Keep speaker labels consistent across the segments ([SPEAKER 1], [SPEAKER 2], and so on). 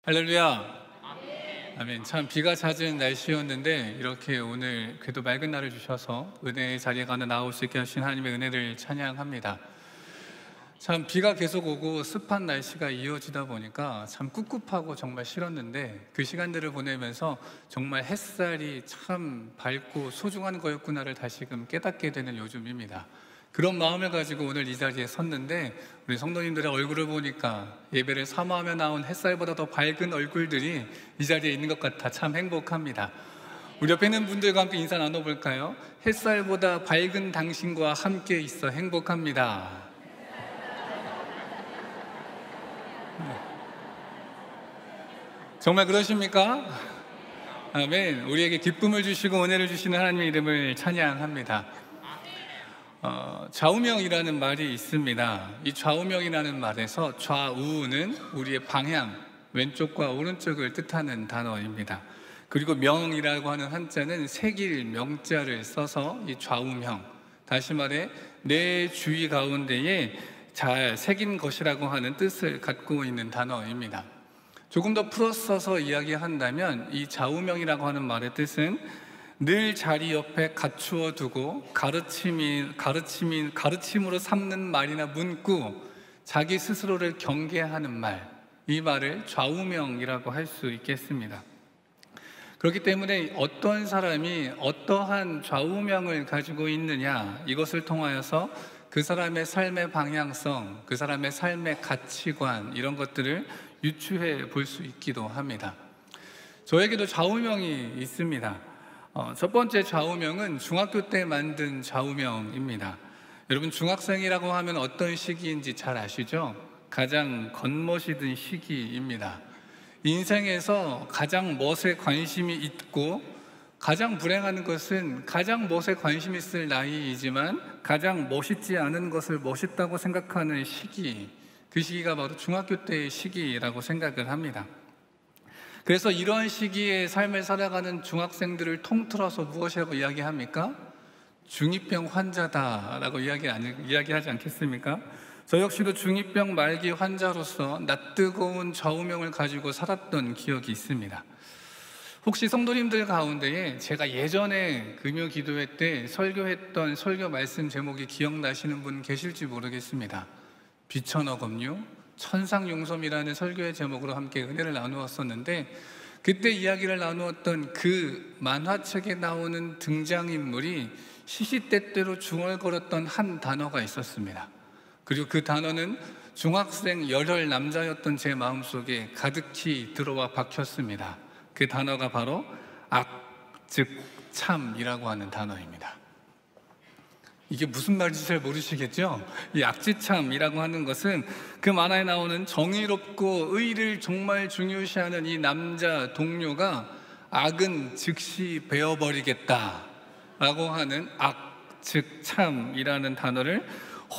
[SPEAKER 1] 할렐루야. 아멘. 참 비가 잦은 날씨였는데 이렇게 오늘 그래도 맑은 날을 주셔서 은혜의 자리에 나올 수 있게 하신 하나님의 은혜를 찬양합니다. 참 비가 계속 오고 습한 날씨가 이어지다 보니까 참 꿉꿉하고 정말 싫었는데 그 시간들을 보내면서 정말 햇살이 참 밝고 소중한 거였구나를 다시금 깨닫게 되는 요즘입니다. 그런 마음을 가지고 오늘 이 자리에 섰는데 우리 성도님들의 얼굴을 보니까 예배를 사모하며 나온 햇살보다 더 밝은 얼굴들이 이 자리에 있는 것 같아 참 행복합니다. 우리 옆에 있는 분들과 함께 인사 나눠볼까요? 햇살보다 밝은 당신과 함께 있어 행복합니다. 정말 그러십니까? 아멘. 우리에게 기쁨을 주시고 은혜를 주시는 하나님의 이름을 찬양합니다. 좌우명이라는 말이 있습니다. 이 좌우명이라는 말에서 좌우는 우리의 방향, 왼쪽과 오른쪽을 뜻하는 단어입니다. 그리고 명이라고 하는 한자는 새길 명자를 써서 이 좌우명, 다시 말해 내 주위 가운데에 잘 새긴 것이라고 하는 뜻을 갖고 있는 단어입니다. 조금 더 풀어 써서 이야기한다면 이 좌우명이라고 하는 말의 뜻은 늘 자리 옆에 갖추어 두고 가르침으로 삼는 말이나 문구, 자기 스스로를 경계하는 말, 이 말을 좌우명이라고 할 수 있겠습니다. 그렇기 때문에 어떤 사람이 어떠한 좌우명을 가지고 있느냐, 이것을 통하여서 그 사람의 삶의 방향성, 그 사람의 삶의 가치관, 이런 것들을 유추해 볼 수 있기도 합니다. 저에게도 좌우명이 있습니다. 첫 번째 좌우명은 중학교 때 만든 좌우명입니다. 여러분, 중학생이라고 하면 어떤 시기인지 잘 아시죠? 가장 겉멋이든 시기입니다. 인생에서 가장 멋에 관심이 있고 가장 불행한 것은 가장 멋에 관심 있을 나이이지만 가장 멋있지 않은 것을 멋있다고 생각하는 시기, 그 시기가 바로 중학교 때의 시기라고 생각을 합니다. 그래서 이러한 시기에 삶을 살아가는 중학생들을 통틀어서 무엇이라고 이야기합니까? 중2병 환자다라고 이야기하지 않겠습니까? 저 역시도 중2병 말기 환자로서 낯뜨거운 좌우명을 가지고 살았던 기억이 있습니다. 혹시 성도님들 가운데에 제가 예전에 금요 기도회 때 설교했던 설교 말씀 제목이 기억나시는 분 계실지 모르겠습니다. 비천어검류 천상용섬이라는 설교의 제목으로 함께 은혜를 나누었었는데, 그때 이야기를 나누었던 그 만화책에 나오는 등장인물이 시시때때로 중얼거렸던 한 단어가 있었습니다. 그리고 그 단어는 중학생 열혈 남자였던 제 마음속에 가득히 들어와 박혔습니다. 그 단어가 바로 악, 즉 참이라고 하는 단어입니다. 이게 무슨 말인지 잘 모르시겠죠? 이 악지참이라고 하는 것은 그 만화에 나오는 정의롭고 의를 정말 중요시하는 이 남자 동료가 악은 즉시 베어버리겠다 라고 하는 악, 즉 참이라는 단어를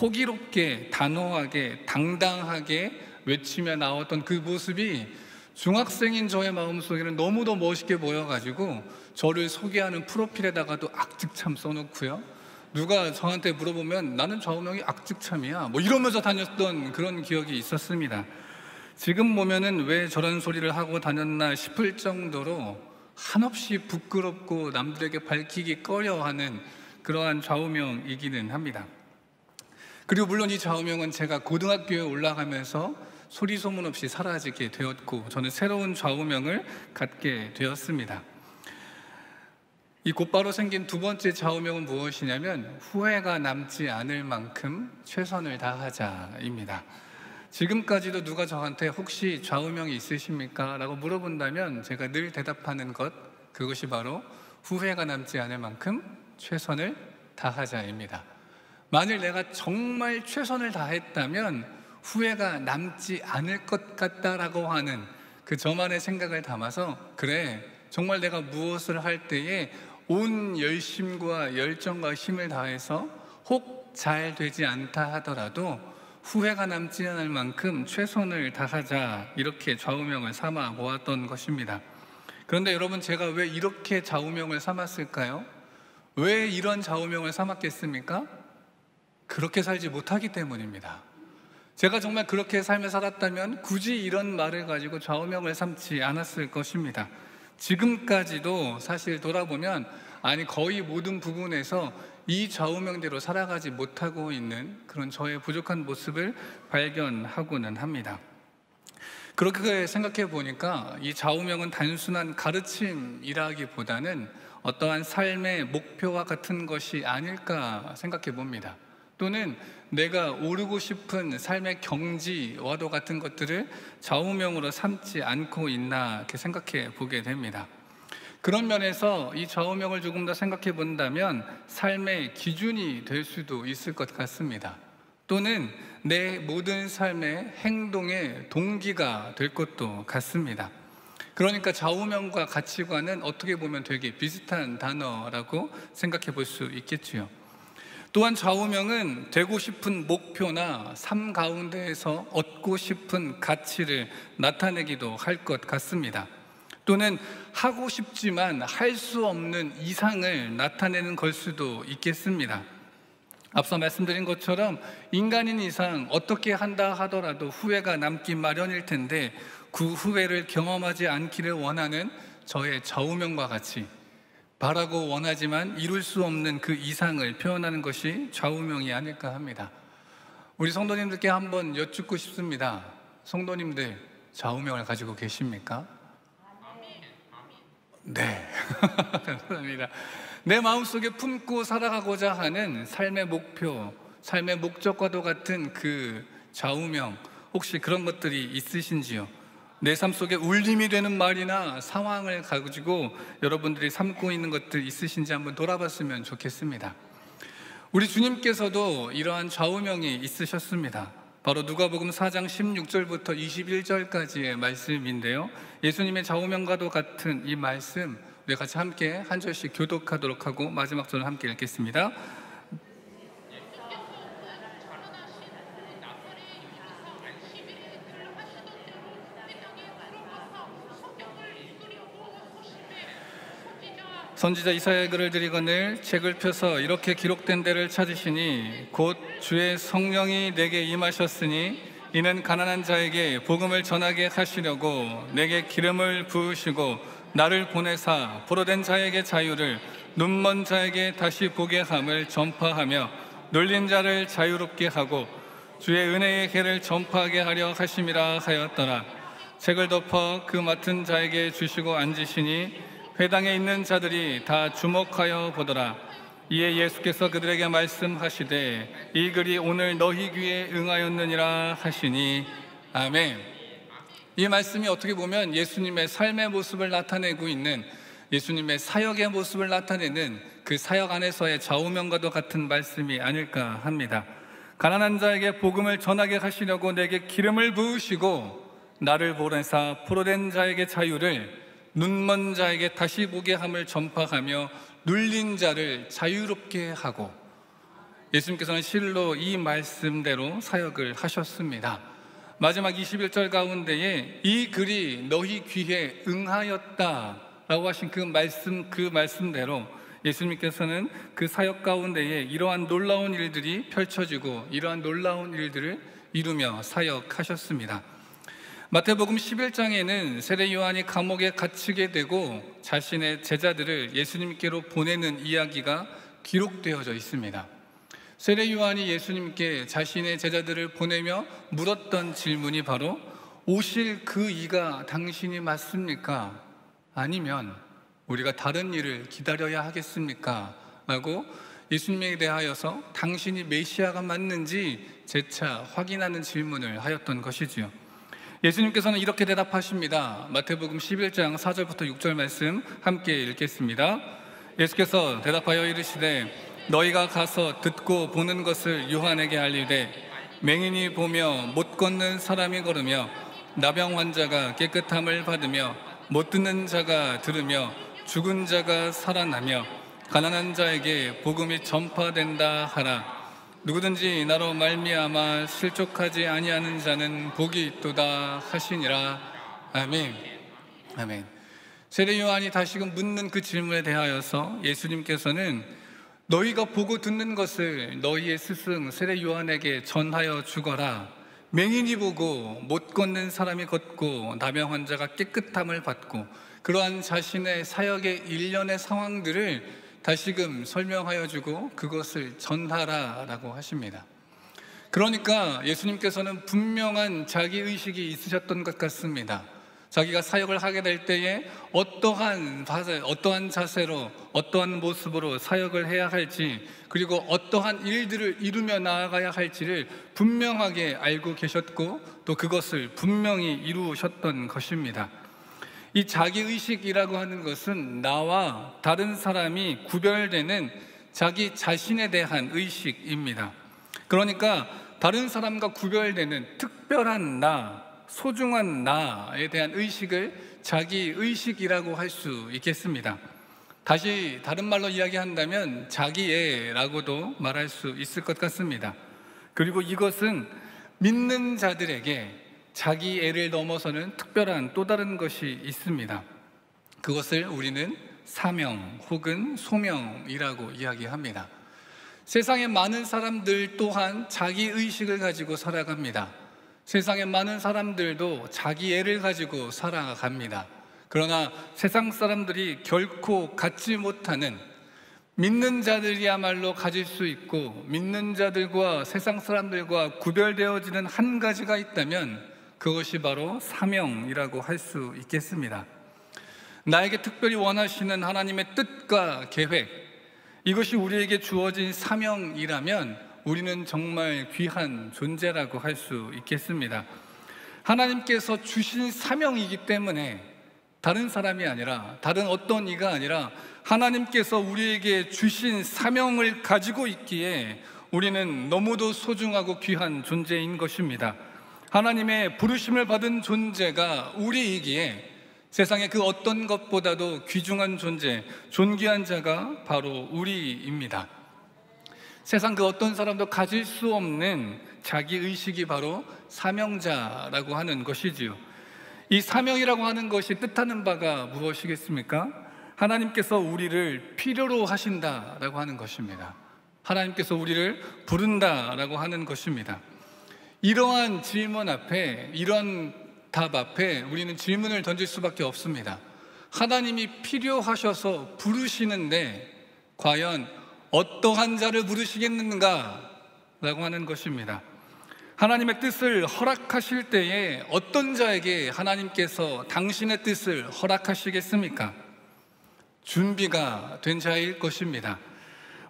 [SPEAKER 1] 호기롭게, 단호하게, 당당하게 외치며 나왔던 그 모습이 중학생인 저의 마음속에는 너무도 멋있게 보여가지고 저를 소개하는 프로필에다가도 악직참 써놓고요, 누가 저한테 물어보면 나는 좌우명이 악직참이야 뭐 이러면서 다녔던 그런 기억이 있었습니다. 지금 보면은 왜 저런 소리를 하고 다녔나 싶을 정도로 한없이 부끄럽고 남들에게 밝히기 꺼려하는 그러한 좌우명이기는 합니다. 그리고 물론 이 좌우명은 제가 고등학교에 올라가면서 소리 소문 없이 사라지게 되었고, 저는 새로운 좌우명을 갖게 되었습니다. 이 곧바로 생긴 두 번째 좌우명은 무엇이냐면 후회가 남지 않을 만큼 최선을 다하자입니다. 지금까지도 누가 저한테 혹시 좌우명이 있으십니까? 라고 물어본다면 제가 늘 대답하는 것, 그것이 바로 후회가 남지 않을 만큼 최선을 다하자입니다. 만일 내가 정말 최선을 다했다면 후회가 남지 않을 것 같다라고 하는 그 저만의 생각을 담아서, 그래, 정말 내가 무엇을 할 때에 온 열심과 열정과 힘을 다해서 혹 잘 되지 않다 하더라도 후회가 남지 않을 만큼 최선을 다하자, 이렇게 좌우명을 삼아 보았던 것입니다. 그런데 여러분, 제가 왜 이렇게 좌우명을 삼았을까요? 왜 이런 좌우명을 삼았겠습니까? 그렇게 살지 못하기 때문입니다. 제가 정말 그렇게 삶을 살았다면 굳이 이런 말을 가지고 좌우명을 삼지 않았을 것입니다. 지금까지도 사실 돌아보면 거의 모든 부분에서 이 좌우명대로 살아가지 못하고 있는 그런 저의 부족한 모습을 발견하고는 합니다. 그렇게 생각해 보니까 이 좌우명은 단순한 가르침이라기보다는 어떠한 삶의 목표와 같은 것이 아닐까 생각해 봅니다. 또는 내가 오르고 싶은 삶의 경지와도 같은 것들을 좌우명으로 삼지 않고 있나 이렇게 생각해 보게 됩니다. 그런 면에서 이 좌우명을 조금 더 생각해 본다면 삶의 기준이 될 수도 있을 것 같습니다. 또는 내 모든 삶의 행동의 동기가 될 것도 같습니다. 그러니까 좌우명과 가치관은 어떻게 보면 되게 비슷한 단어라고 생각해 볼 수 있겠지요. 또한 좌우명은 되고 싶은 목표나 삶 가운데에서 얻고 싶은 가치를 나타내기도 할 것 같습니다. 또는 하고 싶지만 할 수 없는 이상을 나타내는 걸 수도 있겠습니다. 앞서 말씀드린 것처럼 인간인 이상 어떻게 한다 하더라도 후회가 남기 마련일 텐데 그 후회를 경험하지 않기를 원하는 저의 좌우명과 같이 바라고 원하지만 이룰 수 없는 그 이상을 표현하는 것이 좌우명이 아닐까 합니다. 우리 성도님들께 한번 여쭙고 싶습니다. 성도님들 좌우명을 가지고 계십니까? 네. 감사합니다. 내 마음속에 품고 살아가고자 하는 삶의 목표, 삶의 목적과도 같은 그 좌우명, 혹시 그런 것들이 있으신지요? 내 삶 속에 울림이 되는 말이나 상황을 가지고 여러분들이 삼고 있는 것들 있으신지 한번 돌아봤으면 좋겠습니다. 우리 주님께서도 이러한 좌우명이 있으셨습니다. 바로 누가복음 4장 16절부터 21절까지의 말씀인데요, 예수님의 좌우명과도 같은 이 말씀 우리 같이 함께 한 절씩 교독하도록 하고 마지막 절을 함께 읽겠습니다. 선지자 이사야의 글을 들이거늘 책을 펴서 이렇게 기록된 데를 찾으시니 곧 주의 성령이 내게 임하셨으니 이는 가난한 자에게 복음을 전하게 하시려고 내게 기름을 부으시고 나를 보내사 포로된 자에게 자유를, 눈먼 자에게 다시 보게 함을 전파하며 눌린 자를 자유롭게 하고 주의 은혜의 해를 전파하게 하려 하심이라 하였더라. 책을 덮어 그 맡은 자에게 주시고 앉으시니 회당에 있는 자들이 다 주목하여 보더라. 이에 예수께서 그들에게 말씀하시되 이 글이 오늘 너희 귀에 응하였느니라 하시니 아멘. 이 말씀이 어떻게 보면 예수님의 삶의 모습을 나타내고 있는, 예수님의 사역의 모습을 나타내는 그 사역 안에서의 좌우명과도 같은 말씀이 아닐까 합니다. 가난한 자에게 복음을 전하게 하시려고 내게 기름을 부으시고 나를 보내사 포로된 자에게 자유를, 눈먼 자에게 다시 보게 함을 전파하며 눌린 자를 자유롭게 하고, 예수님께서는 실로 이 말씀대로 사역을 하셨습니다. 마지막 21절 가운데에 이 글이 너희 귀에 응하였다 라고 하신 그 말씀대로 예수님께서는 그 사역 가운데에 이러한 놀라운 일들이 펼쳐지고 이러한 놀라운 일들을 이루며 사역하셨습니다. 마태복음 11장에는 세례 요한이 감옥에 갇히게 되고 자신의 제자들을 예수님께로 보내는 이야기가 기록되어져 있습니다. 세례 요한이 예수님께 자신의 제자들을 보내며 물었던 질문이 바로 오실 그 이가 당신이 맞습니까? 아니면 우리가 다른 일을 기다려야 하겠습니까? 라고 예수님에 대하여서 당신이 메시아가 맞는지 재차 확인하는 질문을 하였던 것이지요. 예수님께서는 이렇게 대답하십니다. 마태복음 11장 4절부터 6절 말씀 함께 읽겠습니다. 예수께서 대답하여 이르시되 너희가 가서 듣고 보는 것을 요한에게 알리되 맹인이 보며 못 걷는 사람이 걸으며 나병 환자가 깨끗함을 받으며 못 듣는 자가 들으며 죽은 자가 살아나며 가난한 자에게 복음이 전파된다 하라. 누구든지 나로 말미암아 실족하지 아니하는 자는 복이 있도다 하시니라. 아멘. 아멘. 세례 요한이 다시금 묻는 그 질문에 대하여서 예수님께서는 너희가 보고 듣는 것을 너희의 스승 세례 요한에게 전하여 주거라. 맹인이 보고 못 걷는 사람이 걷고 남의 환자가 깨끗함을 받고 그러한 자신의 사역의 일련의 상황들을 다시금 설명하여 주고 그것을 전하라라고 하십니다. 그러니까 예수님께서는 분명한 자기의식이 있으셨던 것 같습니다. 자기가 사역을 하게 될 때에 어떠한 자세로 어떠한 모습으로 사역을 해야 할지, 그리고 어떠한 일들을 이루며 나아가야 할지를 분명하게 알고 계셨고 또 그것을 분명히 이루셨던 것입니다. 이 자기의식이라고 하는 것은 나와 다른 사람이 구별되는 자기 자신에 대한 의식입니다. 그러니까 다른 사람과 구별되는 특별한 나, 소중한 나에 대한 의식을 자기의식이라고 할 수 있겠습니다. 다시 다른 말로 이야기한다면 자기애라고도 말할 수 있을 것 같습니다. 그리고 이것은 믿는 자들에게 자기애를 넘어서는 특별한 또 다른 것이 있습니다. 그것을 우리는 사명 혹은 소명이라고 이야기합니다. 세상의 많은 사람들 또한 자기의식을 가지고 살아갑니다. 세상의 많은 사람들도 자기애를 가지고 살아갑니다. 그러나 세상 사람들이 결코 갖지 못하는, 믿는 자들이야말로 가질 수 있고 믿는 자들과 세상 사람들과 구별되어지는 한 가지가 있다면 그것이 바로 사명이라고 할 수 있겠습니다. 나에게 특별히 원하시는 하나님의 뜻과 계획, 이것이 우리에게 주어진 사명이라면 우리는 정말 귀한 존재라고 할 수 있겠습니다. 하나님께서 주신 사명이기 때문에 다른 사람이 아니라, 다른 어떤 이가 아니라 하나님께서 우리에게 주신 사명을 가지고 있기에 우리는 너무도 소중하고 귀한 존재인 것입니다. 하나님의 부르심을 받은 존재가 우리이기에 세상의 그 어떤 것보다도 귀중한 존재, 존귀한 자가 바로 우리입니다. 세상 그 어떤 사람도 가질 수 없는 자기의식이 바로 사명자라고 하는 것이지요. 이 사명이라고 하는 것이 뜻하는 바가 무엇이겠습니까? 하나님께서 우리를 필요로 하신다라고 하는 것입니다. 하나님께서 우리를 부른다라고 하는 것입니다. 이러한 질문 앞에, 이런 답 앞에 우리는 질문을 던질 수밖에 없습니다. 하나님이 필요하셔서 부르시는데 과연 어떠한 자를 부르시겠는가? 라고 하는 것입니다. 하나님의 뜻을 허락하실 때에 어떤 자에게 하나님께서 당신의 뜻을 허락하시겠습니까? 준비가 된 자일 것입니다.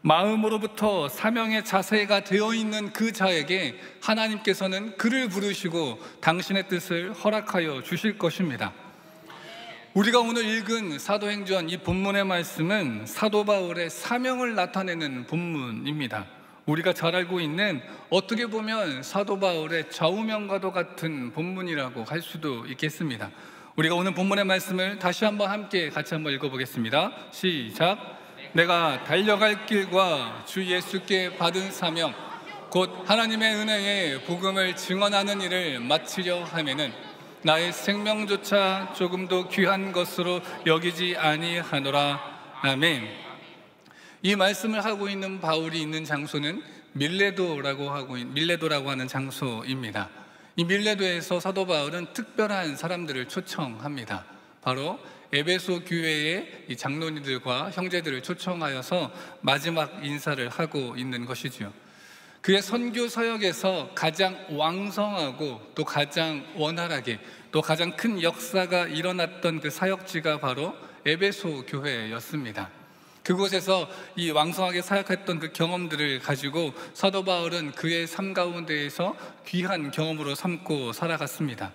[SPEAKER 1] 마음으로부터 사명의 자세가 되어 있는 그 자에게 하나님께서는 그를 부르시고 당신의 뜻을 허락하여 주실 것입니다. 우리가 오늘 읽은 사도행전 이 본문의 말씀은 사도 바울의 사명을 나타내는 본문입니다. 우리가 잘 알고 있는, 어떻게 보면 사도 바울의 좌우명과도 같은 본문이라고 할 수도 있겠습니다. 우리가 오늘 본문의 말씀을 다시 한번 함께 같이 한번 읽어보겠습니다. 시작. 내가 달려갈 길과 주 예수께 받은 사명 곧 하나님의 은혜의 복음을 증언하는 일을 마치려 하면은 나의 생명조차 조금도 귀한 것으로 여기지 아니하노라. 아멘. 이 말씀을 하고 있는 바울이 있는 장소는 밀레도라고 하는 장소입니다. 이 밀레도에서 사도 바울은 특별한 사람들을 초청합니다. 바로 에베소 교회의 이 장로님들과 형제들을 초청하여서 마지막 인사를 하고 있는 것이지요. 그의 선교 사역에서 가장 왕성하고 또 가장 원활하게 또 가장 큰 역사가 일어났던 그 사역지가 바로 에베소 교회였습니다. 그곳에서 이 왕성하게 사역했던 그 경험들을 가지고 사도 바울은 그의 삶 가운데에서 귀한 경험으로 삼고 살아갔습니다.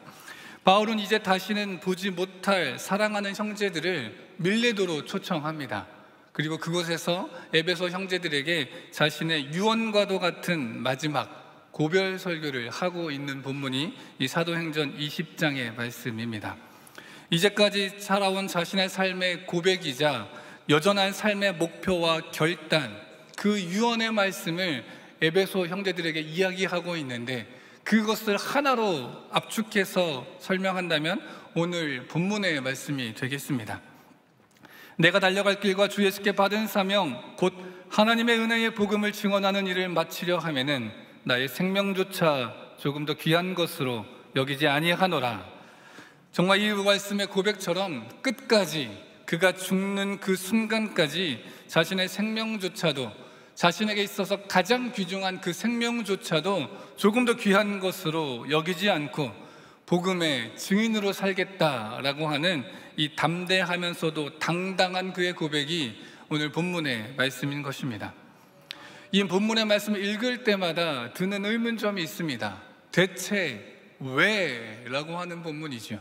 [SPEAKER 1] 바울은 이제 다시는 보지 못할 사랑하는 형제들을 밀레도로 초청합니다. 그리고 그곳에서 에베소 형제들에게 자신의 유언과도 같은 마지막 고별 설교를 하고 있는 본문이 이 사도행전 20장의 말씀입니다. 이제까지 살아온 자신의 삶의 고백이자 여전한 삶의 목표와 결단, 그 유언의 말씀을 에베소 형제들에게 이야기하고 있는데 그것을 하나로 압축해서 설명한다면 오늘 본문의 말씀이 되겠습니다. 내가 달려갈 길과 주 예수께 받은 사명 곧 하나님의 은혜의 복음을 증언하는 일을 마치려 하면은 나의 생명조차 조금 더 귀한 것으로 여기지 아니하노라. 정말 이 말씀의 고백처럼 끝까지 그가 죽는 그 순간까지 자신의 생명조차도, 자신에게 있어서 가장 귀중한 그 생명조차도 조금 더 귀한 것으로 여기지 않고 복음의 증인으로 살겠다라고 하는 이 담대하면서도 당당한 그의 고백이 오늘 본문의 말씀인 것입니다. 이 본문의 말씀을 읽을 때마다 드는 의문점이 있습니다. 대체 왜? 라고 하는 본문이죠.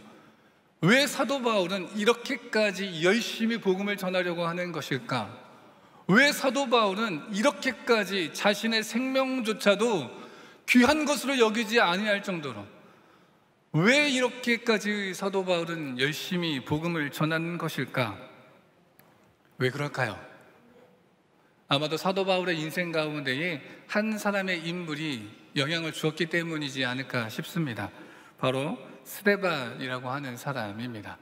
[SPEAKER 1] 왜 사도 바울은 이렇게까지 열심히 복음을 전하려고 하는 것일까? 왜 사도 바울은 이렇게까지 자신의 생명조차도 귀한 것으로 여기지 아니할 정도로, 왜 이렇게까지 사도 바울은 열심히 복음을 전하는 것일까? 왜 그럴까요? 아마도 사도 바울의 인생 가운데에 한 사람의 인물이 영향을 주었기 때문이지 않을까 싶습니다. 바로 스데반이라고 하는 사람입니다.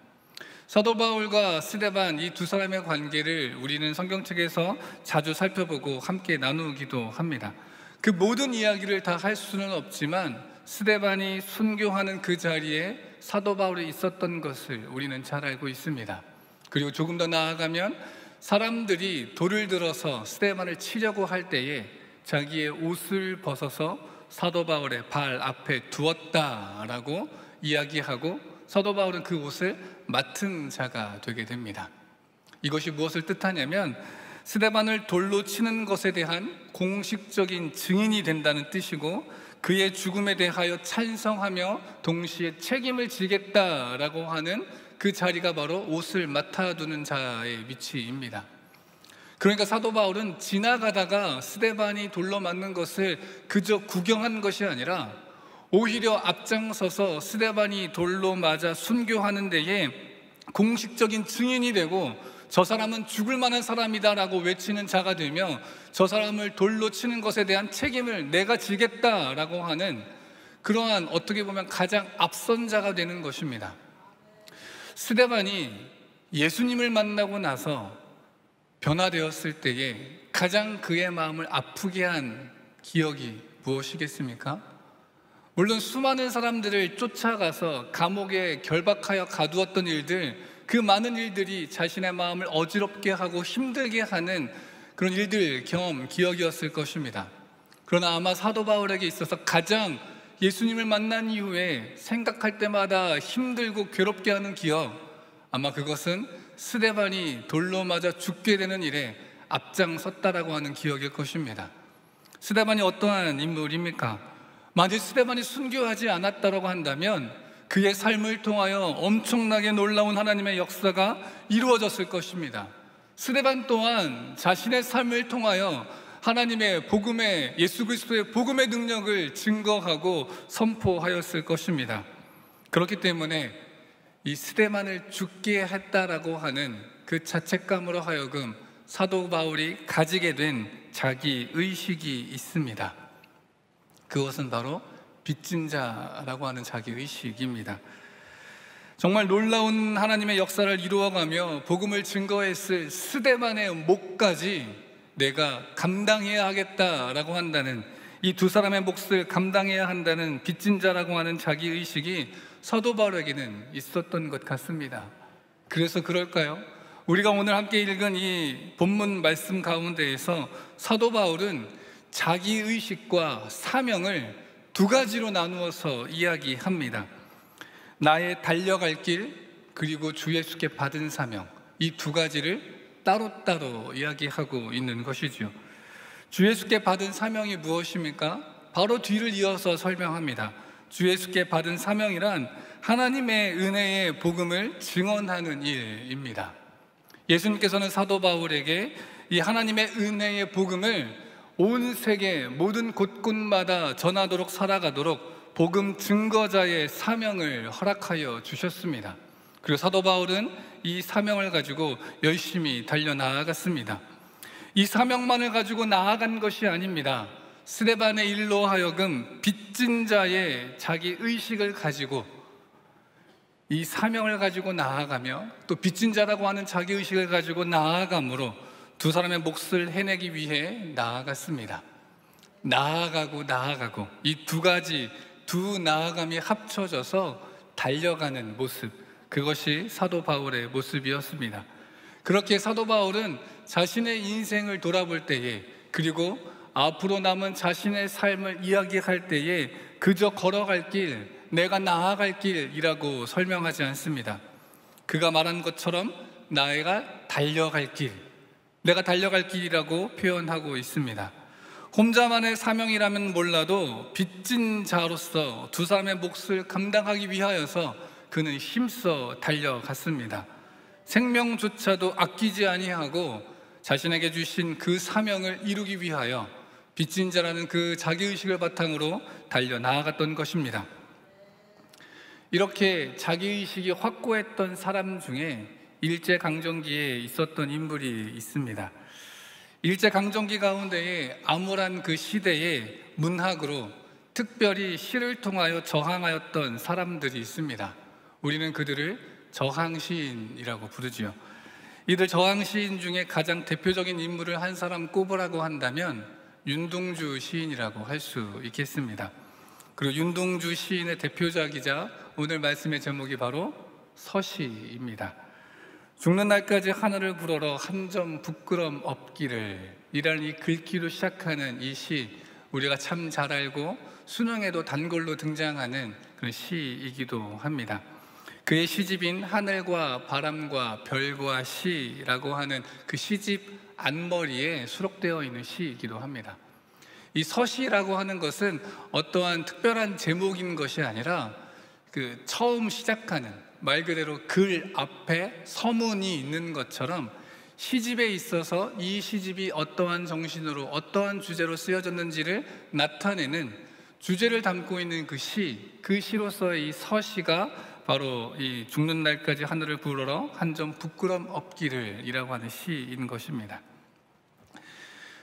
[SPEAKER 1] 사도 바울과 스데반, 이 두 사람의 관계를 우리는 성경책에서 자주 살펴보고 함께 나누기도 합니다. 그 모든 이야기를 다 할 수는 없지만 스데반이 순교하는 그 자리에 사도 바울이 있었던 것을 우리는 잘 알고 있습니다. 그리고 조금 더 나아가면 사람들이 돌을 들어서 스데반을 치려고 할 때에 자기의 옷을 벗어서 사도 바울의 발 앞에 두었다라고 이야기하고 사도 바울은 그 옷을 맡은 자가 되게 됩니다. 이것이 무엇을 뜻하냐면 스데반을 돌로 치는 것에 대한 공식적인 증인이 된다는 뜻이고, 그의 죽음에 대하여 찬성하며 동시에 책임을 지겠다라고 하는 그 자리가 바로 옷을 맡아두는 자의 위치입니다. 그러니까 사도 바울은 지나가다가 스데반이 돌로 맞는 것을 그저 구경한 것이 아니라 오히려 앞장서서 스데반이 돌로 맞아 순교하는 데에 공식적인 증인이 되고, 저 사람은 죽을 만한 사람이다라고 외치는 자가 되며 저 사람을 돌로 치는 것에 대한 책임을 내가 지겠다라고 하는 그러한, 어떻게 보면 가장 앞선 자가 되는 것입니다. 스데반이 예수님을 만나고 나서 변화되었을 때에 가장 그의 마음을 아프게 한 기억이 무엇이겠습니까? 물론 수많은 사람들을 쫓아가서 감옥에 결박하여 가두었던 일들, 그 많은 일들이 자신의 마음을 어지럽게 하고 힘들게 하는 그런 일들, 경험, 기억이었을 것입니다. 그러나 아마 사도 바울에게 있어서 가장 예수님을 만난 이후에 생각할 때마다 힘들고 괴롭게 하는 기억, 아마 그것은 스데반이 돌로 맞아 죽게 되는 일에 앞장섰다라고 하는 기억일 것입니다. 스데반이 어떠한 인물입니까? 만약 스데반이 순교하지 않았다고 한다면 그의 삶을 통하여 엄청나게 놀라운 하나님의 역사가 이루어졌을 것입니다. 스데반 또한 자신의 삶을 통하여 하나님의 복음의, 예수 그리스도의 복음의 능력을 증거하고 선포하였을 것입니다. 그렇기 때문에 이 스데반을 죽게 했다라고 하는 그 자책감으로 하여금 사도 바울이 가지게 된 자기 의식이 있습니다. 그것은 바로 빚진 자라고 하는 자기 의식입니다. 정말 놀라운 하나님의 역사를 이루어가며 복음을 증거했을 스데반의 몫까지 내가 감당해야 하겠다라고 한다는, 이 두 사람의 몫을 감당해야 한다는 빚진 자라고 하는 자기 의식이 사도 바울에게는 있었던 것 같습니다. 그래서 그럴까요? 우리가 오늘 함께 읽은 이 본문 말씀 가운데에서 사도 바울은 자기 의식과 사명을 두 가지로 나누어서 이야기합니다. 나의 달려갈 길, 그리고 주 예수께 받은 사명, 이 두 가지를 따로따로 이야기하고 있는 것이죠. 주 예수께 받은 사명이 무엇입니까? 바로 뒤를 이어서 설명합니다. 주 예수께 받은 사명이란 하나님의 은혜의 복음을 증언하는 일입니다. 예수님께서는 사도 바울에게 이 하나님의 은혜의 복음을 온 세계 모든 곳곳마다 전하도록 살아가도록 복음 증거자의 사명을 허락하여 주셨습니다. 그리고 사도 바울은 이 사명을 가지고 열심히 달려나아갔습니다. 이 사명만을 가지고 나아간 것이 아닙니다. 스데반의 일로 하여금 빚진 자의 자기 의식을 가지고 이 사명을 가지고 나아가며 또 빚진 자라고 하는 자기 의식을 가지고 나아감으로 두 사람의 몫을 해내기 위해 나아갔습니다. 나아가고 이 두 두 나아감이 합쳐져서 달려가는 모습, 그것이 사도 바울의 모습이었습니다. 그렇게 사도 바울은 자신의 인생을 돌아볼 때에, 그리고 앞으로 남은 자신의 삶을 이야기할 때에 그저 걸어갈 길, 내가 나아갈 길이라고 설명하지 않습니다. 그가 말한 것처럼 내가 달려갈 길, 내가 달려갈 길이라고 표현하고 있습니다. 혼자만의 사명이라면 몰라도 빚진 자로서 두 사람의 몫을 감당하기 위하여서 그는 힘써 달려갔습니다. 생명조차도 아끼지 아니하고 자신에게 주신 그 사명을 이루기 위하여 빚진 자라는 그 자기의식을 바탕으로 달려 나아갔던 것입니다. 이렇게 자기의식이 확고했던 사람 중에 일제강점기에 있었던 인물이 있습니다. 일제강점기 가운데에 암울한 그 시대에 문학으로 특별히 시를 통하여 저항하였던 사람들이 있습니다. 우리는 그들을 저항시인이라고 부르지요. 이들 저항시인 중에 가장 대표적인 인물을 한 사람 꼽으라고 한다면 윤동주 시인이라고 할 수 있겠습니다. 그리고 윤동주 시인의 대표작이자 오늘 말씀의 제목이 바로 서시입니다. 죽는 날까지 하늘을 불어러 한 점 부끄럼 없기를, 이라는 이 글귀로 시작하는 이 시, 우리가 참 잘 알고 수능에도 단골로 등장하는 그런 시이기도 합니다. 그의 시집인 하늘과 바람과 별과 시라고 하는 그 시집 앞머리에 수록되어 있는 시이기도 합니다. 이 서시라고 하는 것은 어떠한 특별한 제목인 것이 아니라 그 처음 시작하는, 말 그대로 글 앞에 서문이 있는 것처럼 시집에 있어서 이 시집이 어떠한 정신으로 어떠한 주제로 쓰여졌는지를 나타내는 주제를 담고 있는 그 시, 그 시로서의 이 서시가 바로 이 죽는 날까지 하늘을 불어러 한 점 부끄럼 없기를 이라고 하는 시인 것입니다.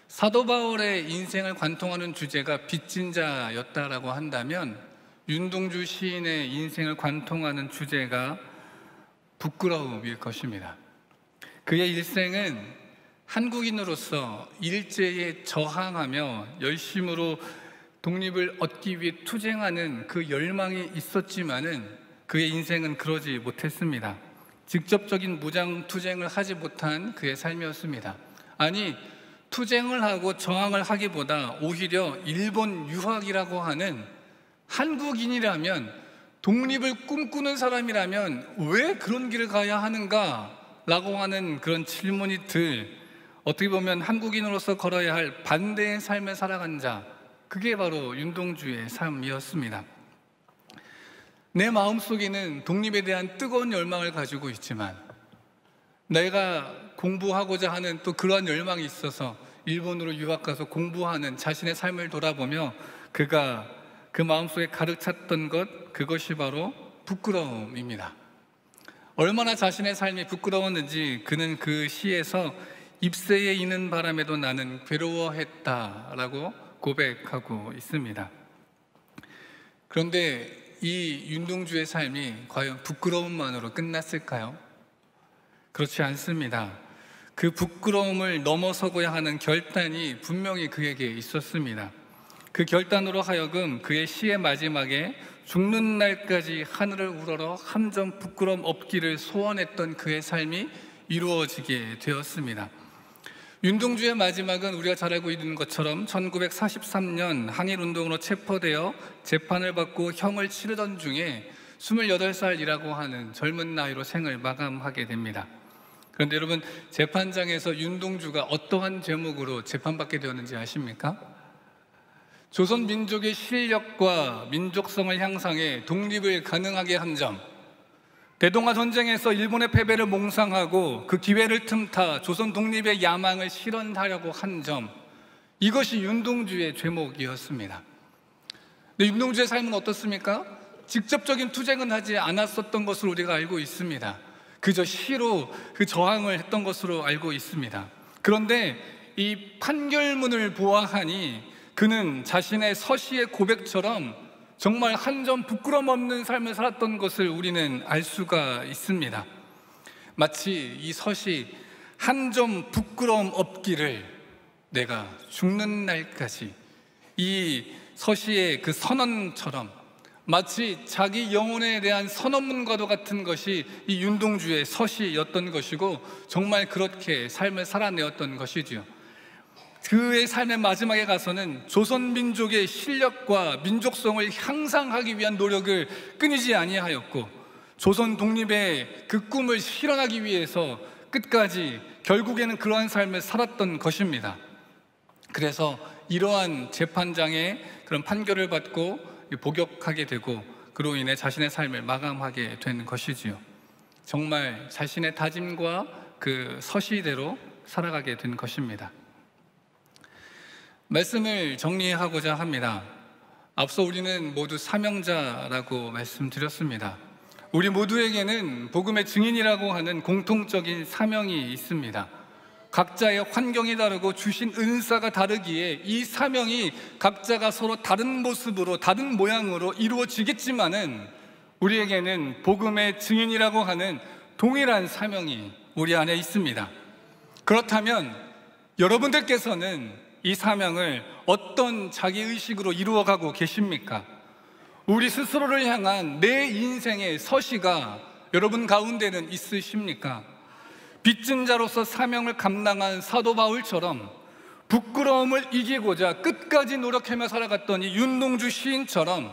[SPEAKER 1] 사도 바울의 인생을 관통하는 주제가 빚진 자였다라고 한다면 윤동주 시인의 인생을 관통하는 주제가 부끄러움일 것입니다. 그의 일생은 한국인으로서 일제에 저항하며 열심으로 독립을 얻기 위해 투쟁하는 그 열망이 있었지만은 그의 인생은 그러지 못했습니다. 직접적인 무장 투쟁을 하지 못한 그의 삶이었습니다. 아니, 투쟁을 하고 저항을 하기보다 오히려 일본 유학이라고 하는, 한국인이라면, 독립을 꿈꾸는 사람이라면 왜 그런 길을 가야 하는가? 라고 하는 그런 질문이 어떻게 보면 한국인으로서 걸어야 할 반대의 삶을 살아간 자, 그게 바로 윤동주의 삶이었습니다. 내 마음속에는 독립에 대한 뜨거운 열망을 가지고 있지만 내가 공부하고자 하는 또 그러한 열망이 있어서 일본으로 유학 가서 공부하는 자신의 삶을 돌아보며 그가 그 마음속에 가득 찼던 것, 그것이 바로 부끄러움입니다. 얼마나 자신의 삶이 부끄러웠는지 그는 그 시에서 잎새에 이는 바람에도 나는 괴로워했다라고 고백하고 있습니다. 그런데 이 윤동주의 삶이 과연 부끄러움만으로 끝났을까요? 그렇지 않습니다. 그 부끄러움을 넘어서고야 하는 결단이 분명히 그에게 있었습니다. 그 결단으로 하여금 그의 시의 마지막에 죽는 날까지 하늘을 우러러 한 점 부끄럼 없기를 소원했던 그의 삶이 이루어지게 되었습니다. 윤동주의 마지막은 우리가 잘 알고 있는 것처럼 1943년 항일운동으로 체포되어 재판을 받고 형을 치르던 중에 28살이라고 하는 젊은 나이로 생을 마감하게 됩니다. 그런데 여러분, 재판장에서 윤동주가 어떠한 제목으로 재판받게 되었는지 아십니까? 조선 민족의 실력과 민족성을 향상해 독립을 가능하게 한 점, 대동아 전쟁에서 일본의 패배를 몽상하고 그 기회를 틈타 조선 독립의 야망을 실현하려고 한 점, 이것이 윤동주의 죄목이었습니다. 근데 윤동주의 삶은 어떻습니까? 직접적인 투쟁은 하지 않았었던 것으로 우리가 알고 있습니다. 그저 시로 그 저항을 했던 것으로 알고 있습니다. 그런데 이 판결문을 보아하니 그는 자신의 서시의 고백처럼 정말 한 점 부끄럼 없는 삶을 살았던 것을 우리는 알 수가 있습니다. 마치 이 서시 한 점 부끄럼 없기를, 내가 죽는 날까지, 이 서시의 그 선언처럼 마치 자기 영혼에 대한 선언문과도 같은 것이 이 윤동주의 서시였던 것이고, 정말 그렇게 삶을 살아내었던 것이지요. 그의 삶의 마지막에 가서는 조선 민족의 실력과 민족성을 향상하기 위한 노력을 끊이지 아니하였고, 조선 독립의 그 꿈을 실현하기 위해서 끝까지 결국에는 그러한 삶을 살았던 것입니다. 그래서 이러한 재판장의 그런 판결을 받고 복역하게 되고, 그로 인해 자신의 삶을 마감하게 된 것이지요. 정말 자신의 다짐과 그 서시대로 살아가게 된 것입니다. 말씀을 정리하고자 합니다. 앞서 우리는 모두 사명자라고 말씀드렸습니다. 우리 모두에게는 복음의 증인이라고 하는 공통적인 사명이 있습니다. 각자의 환경이 다르고 주신 은사가 다르기에 이 사명이 각자가 서로 다른 모습으로, 다른 모양으로 이루어지겠지만은 우리에게는 복음의 증인이라고 하는 동일한 사명이 우리 안에 있습니다. 그렇다면 여러분들께서는 이 사명을 어떤 자기의식으로 이루어가고 계십니까? 우리 스스로를 향한 내 인생의 서시가 여러분 가운데는 있으십니까? 빚진 자로서 사명을 감당한 사도 바울처럼 부끄러움을 이기고자 끝까지 노력하며 살아갔던 이 윤동주 시인처럼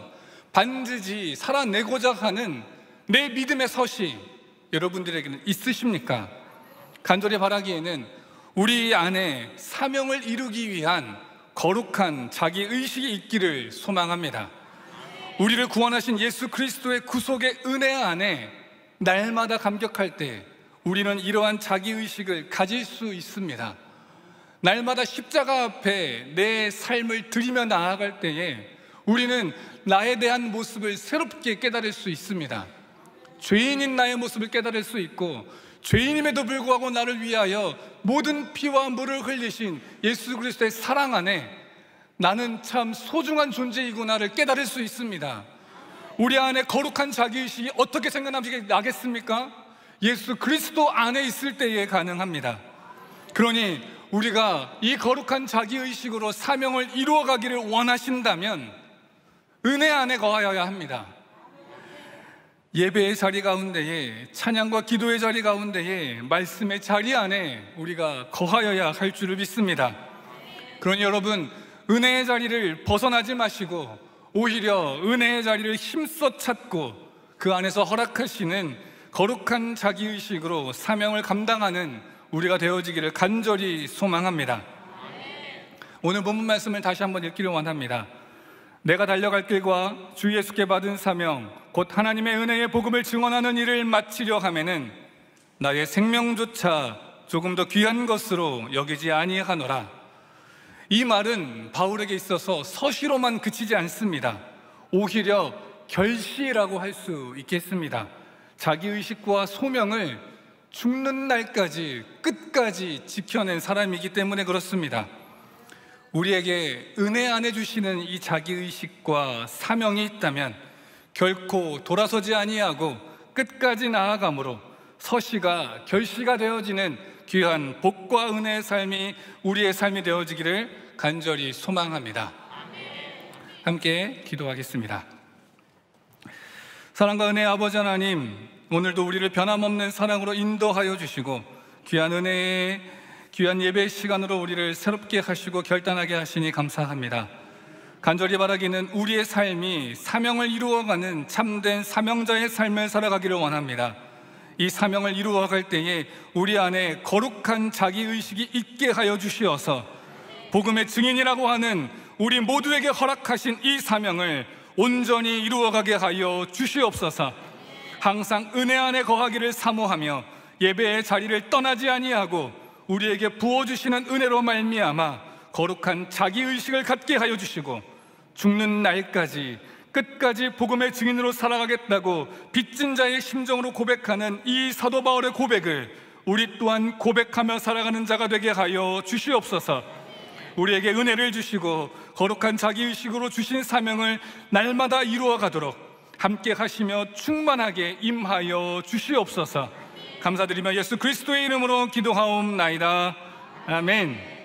[SPEAKER 1] 반드시 살아내고자 하는 내 믿음의 서시 여러분들에게는 있으십니까? 간절히 바라기에는 우리 안에 사명을 이루기 위한 거룩한 자기의식이 있기를 소망합니다. 우리를 구원하신 예수 그리스도의 구속의 은혜 안에 날마다 감격할 때 우리는 이러한 자기의식을 가질 수 있습니다. 날마다 십자가 앞에 내 삶을 드리며 나아갈 때에 우리는 나에 대한 모습을 새롭게 깨달을 수 있습니다. 죄인인 나의 모습을 깨달을 수 있고, 죄인임에도 불구하고 나를 위하여 모든 피와 물을 흘리신 예수 그리스도의 사랑 안에 나는 참 소중한 존재이구나를 깨달을 수 있습니다. 우리 안에 거룩한 자기의식이 어떻게 생겨나겠습니까? 예수 그리스도 안에 있을 때에 가능합니다. 그러니 우리가 이 거룩한 자기의식으로 사명을 이루어가기를 원하신다면 은혜 안에 거하여야 합니다. 예배의 자리 가운데에, 찬양과 기도의 자리 가운데에, 말씀의 자리 안에 우리가 거하여야 할 줄을 믿습니다. 그러니 여러분, 은혜의 자리를 벗어나지 마시고 오히려 은혜의 자리를 힘써 찾고 그 안에서 허락하시는 거룩한 자기의식으로 사명을 감당하는 우리가 되어지기를 간절히 소망합니다. 오늘 본문 말씀을 다시 한번 읽기를 원합니다. 내가 달려갈 길과 주 예수께 받은 사명 곧 하나님의 은혜의 복음을 증언하는 일을 마치려 하면은 나의 생명조차 조금 더 귀한 것으로 여기지 아니하노라. 이 말은 바울에게 있어서 서시로만 그치지 않습니다. 오히려 결시라고 할 수 있겠습니다. 자기의식과 소명을 죽는 날까지 끝까지 지켜낸 사람이기 때문에 그렇습니다. 우리에게 은혜 안에 주시는 이 자기의식과 사명이 있다면 결코 돌아서지 아니하고 끝까지 나아감으로 서시가 결시가 되어지는 귀한 복과 은혜의 삶이 우리의 삶이 되어지기를 간절히 소망합니다. 함께 기도하겠습니다. 사랑과 은혜의 아버지 하나님, 오늘도 우리를 변함없는 사랑으로 인도하여 주시고 귀한 은혜의 귀한 예배의 시간으로 우리를 새롭게 하시고 결단하게 하시니 감사합니다. 간절히 바라기는 우리의 삶이 사명을 이루어가는 참된 사명자의 삶을 살아가기를 원합니다. 이 사명을 이루어갈 때에 우리 안에 거룩한 자기의식이 있게 하여 주시어서 복음의 증인이라고 하는 우리 모두에게 허락하신 이 사명을 온전히 이루어가게 하여 주시옵소서. 항상 은혜 안에 거하기를 사모하며 예배의 자리를 떠나지 아니하고 우리에게 부어주시는 은혜로 말미암아 거룩한 자기의식을 갖게 하여 주시고 죽는 날까지 끝까지 복음의 증인으로 살아가겠다고 빚진 자의 심정으로 고백하는 이 사도 바울의 고백을 우리 또한 고백하며 살아가는 자가 되게 하여 주시옵소서. 우리에게 은혜를 주시고 거룩한 자기의식으로 주신 사명을 날마다 이루어가도록 함께 하시며 충만하게 임하여 주시옵소서. 감사드리며 예수 그리스도의 이름으로 기도하옵나이다. 아멘.